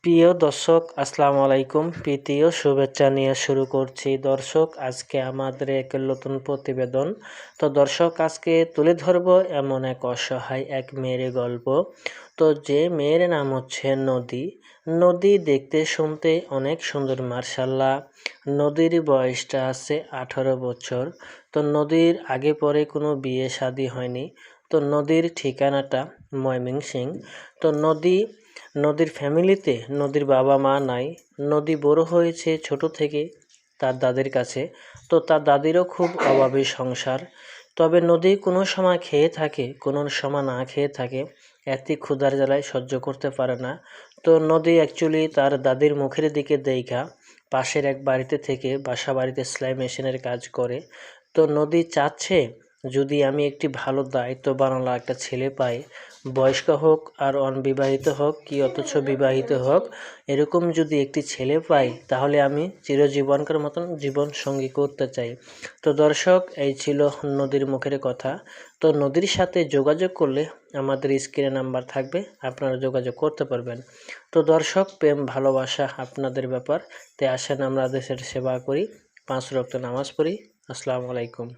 প্রিয় দর্শক আসসালামু আলাইকুম। প্রীতি ও শুভেচ্ছা নিয়ে শুরু করছি। দর্শক, আজকে আমাদের এক নতুন প্রতিবেদন। তো দর্শক, আজকে তুলে ধরবো এমন এক অসহায় এক মেয়ের গল্প। তো যে মেয়ের নাম হচ্ছে নদী। নদী দেখতে শুনতে অনেক সুন্দর, মার্শাল্লাহ। নদীর বয়সটা আছে 18 বছর। তো নদীর আগে পরে কোনো বিয়ে শাদী হয়নি। তো নদীর ঠিকানাটা ময়মনসিংহ। তো নদীর ফ্যামিলিতে নদীর বাবা মা নাই। নদী বড় হয়েছে ছোট থেকে তার দাদির কাছে। তো তার দাদিরও খুব অভাবী সংসার। তবে নদী কোনো সময় খেয়ে থাকে, কোনো সময় না খেয়ে থাকে। এতে ক্ষুধার জ্বালায় সহ্য করতে পারে না। তো নদী অ্যাকচুয়ালি তার দাদির মুখের দিকে দেইখা পাশের এক বাড়িতে থেকে বাসা বাড়িতে সেলাই মেশিনের কাজ করে। তো নদী চাচ্ছে, যদি আমি একটি ভালো দায়িত্ববানওয়ালা একটা ছেলে পাই, বয়স্ক হোক আর অনবিবাহিত হোক কি অথচ বিবাহিত হোক, এরকম যদি একটি ছেলে পাই তাহলে আমি চিরজীবনকার মতন জীবন সঙ্গী করতে চাই। তো দর্শক, এই ছিল নদীর মুখের কথা। তো নদীর সাথে যোগাযোগ করলে আমাদের স্ক্রিনে নাম্বার থাকবে, আপনারা যোগাযোগ করতে পারবেন। তো দর্শক, প্রেম ভালোবাসা আপনাদের ব্যাপার। তাই আসেন আমরা দেশের সেবা করি, 5 ওয়াক্ত নামাজ পড়ি। আসসালামু আলাইকুম।